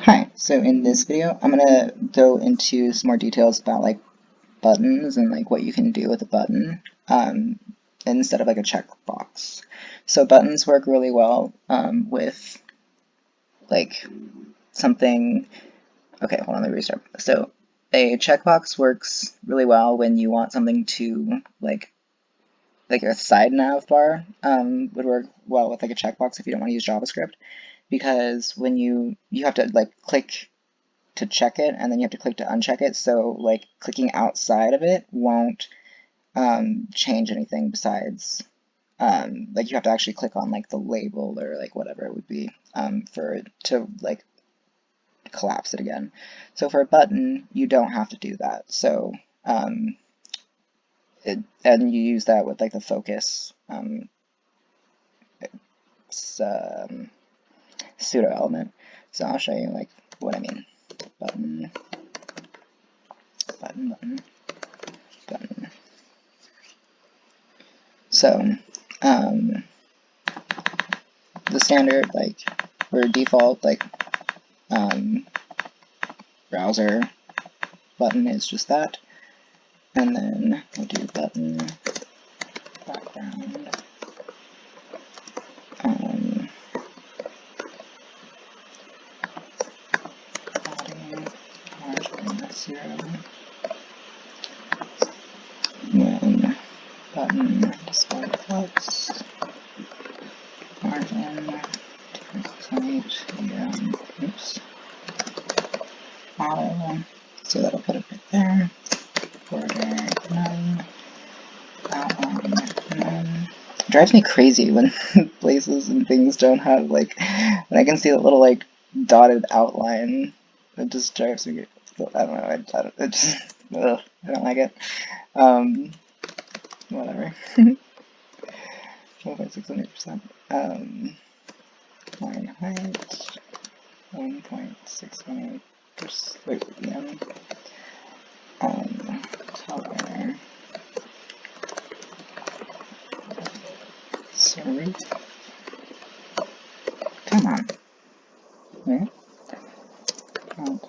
Hi, so in this video, I'm gonna go into some more details about like buttons and like what you can do with a button instead of like a checkbox. So buttons work really well with like something. Okay, hold on, let me restart. So a checkbox works really well when you want something to like a side nav bar would work well with like a checkbox if you don't want to use JavaScript, because when you have to like click to check it, and then you have to click to uncheck it. So like clicking outside of it won't change anything besides like you have to actually click on like the label or like whatever it would be for it to like collapse it again. So for a button, you don't have to do that. So and you use that with like the focus pseudo element. So I'll show you like what I mean. Button, button, button, button. So, the standard, like, or default, like, browser button is just that. And then we'll do button background. Body, margin 0. Then button display text. Margin 2.8. Oops. Auto. So that'll put it right there. Border none. Outline none. It drives me crazy when places and things don't have like, when I can see the little like dotted outline. It just drives me. I don't know. It just. Ugh, I don't like it. Whatever. 12.600%. Line height. 1.618%. Wait, PM. Color. Serif. Come on. Where? Oh.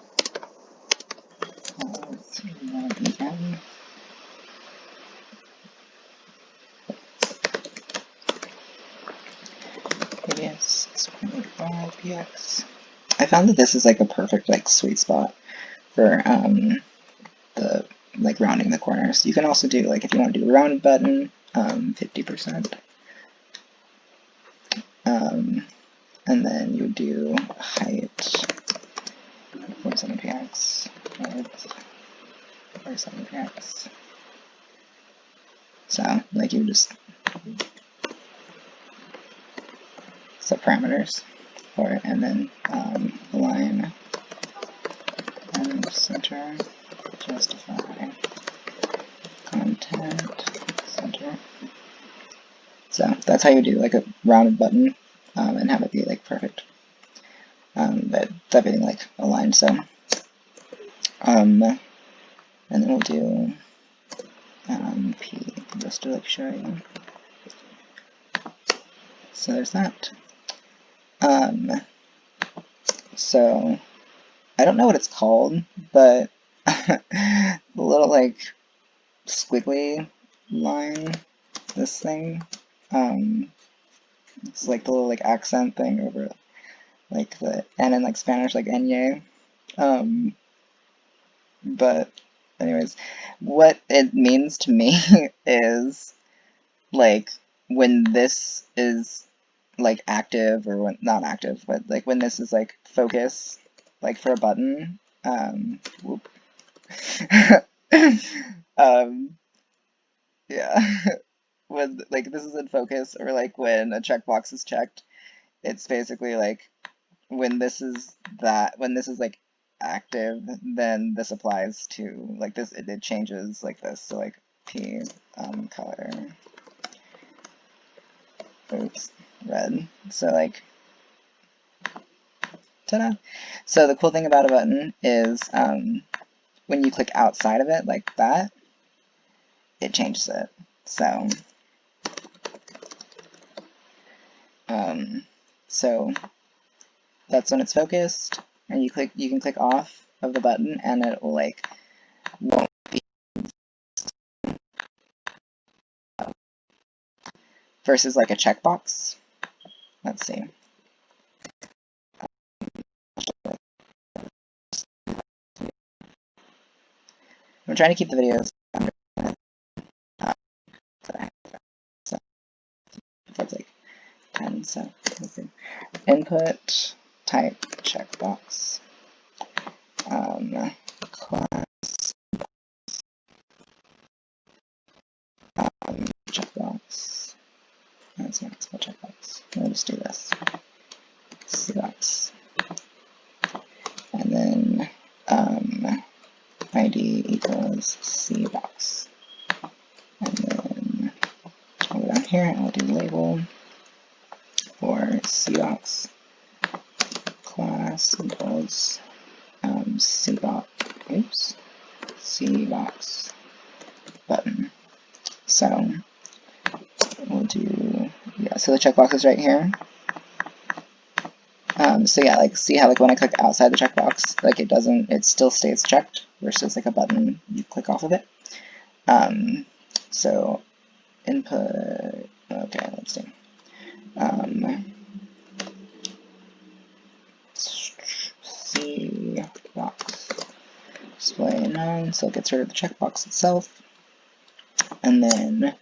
EM. Radius 6.85 px. I found that this is like a perfect like sweet spot for the like rounding the corners. You can also do like if you want to do a rounded button, 50%. And then you would do height 47 px, width 47 px. So like you just set parameters for it, and then align and center, justify content center. So that's how you do like a rounded button and have it be like perfect. But everything like aligned. So and then we'll do P just to like show you. So there's that. So I don't know what it's called, but the little like squiggly line, this thing, it's like the little like accent thing over like the N in like Spanish, like Enye. But anyways, what it means to me is like when this is like active, or when not active, but like when this is like focus, like for a button, whoop. Yeah, when like this is in focus, or like when a checkbox is checked, it's basically like when this is when this is like active, then this applies to like this, it changes like this. So like P color, oops, red. So like ta-da. So the cool thing about a button is when you click outside of it like that, it changes it. So so that's when it's focused. and you can click off of the button, and it will like won't be versus like a checkbox. Let's see. I'm trying to keep the videos under so it's like 10. So let's see. Input type checkbox. Class checkbox. That's not spell checkbox. We'll just do this. Cbox. And then ID equals Cbox. And then I'll go down here and I'll do label for Cbox. Class equals Cbox. Oops. Cbox button. So we'll do, yeah, so the checkbox is right here. So yeah, like see how like when I click outside the checkbox, like it still stays checked versus like a button, you click off of it. So input, okay, let's see. Cbox display none, so it gets rid of the checkbox itself. And then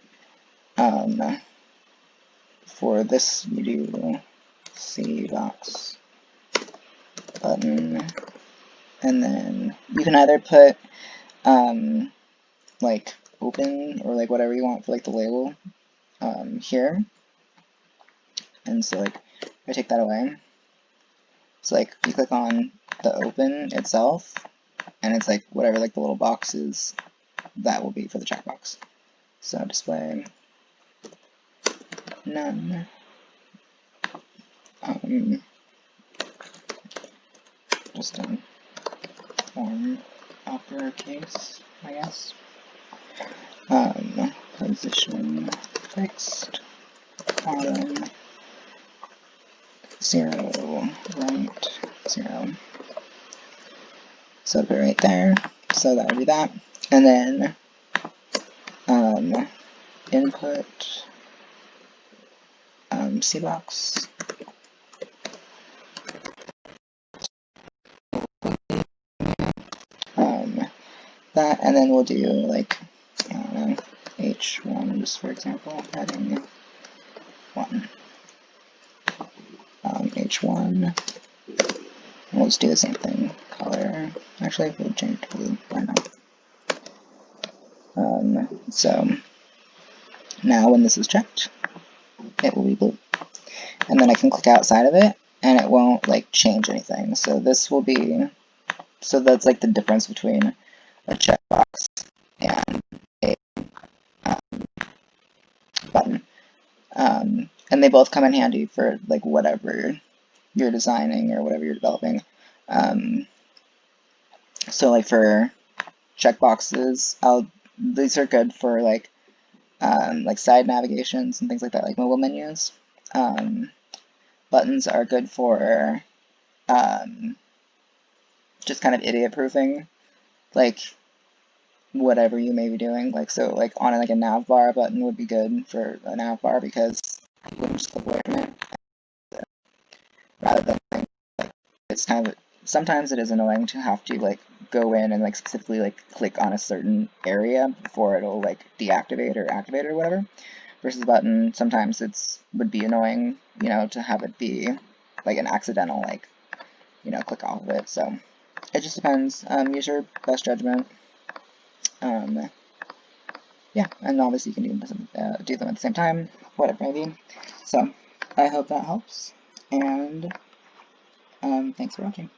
for this we do Cbox button, and then you can either put like open or like whatever you want for like the label here, and so like if I take that away, so like you click on the open itself, and it's like whatever like the little box is, that will be for the checkbox. So display none. Just form uppercase, I guess. Position fixed, bottom 0, right 0. So put it right there. So that would be that. And then input Cbox. That, and then we'll do like I don't know, H1 just for example, heading 1. H1. We'll just do the same thing. Color. Actually, we'll change to blue. Why not? So now when this is checked, it will be blue. And then I can click outside of it, and it won't like change anything. So this will be, so that's like the difference between a checkbox and a button. And they both come in handy for like whatever you're designing or whatever you're developing. So like for checkboxes, these are good for like side navigations and things like that, like mobile menus. Buttons are good for just kind of idiot proofing, like whatever you may be doing. Like so, like on like a nav bar button would be good for a nav bar because you wouldn't just click away from it. Rather than like it's kind of, sometimes it is annoying to have to like go in and like specifically like click on a certain area before it'll like deactivate or activate or whatever. Versus a button, sometimes it's would be annoying, you know, to have it be like an accidental like, you know, click off of it. So it just depends. Use your best judgment. Yeah, and obviously you can do them at the same time, whatever it may be. So I hope that helps, and thanks for watching.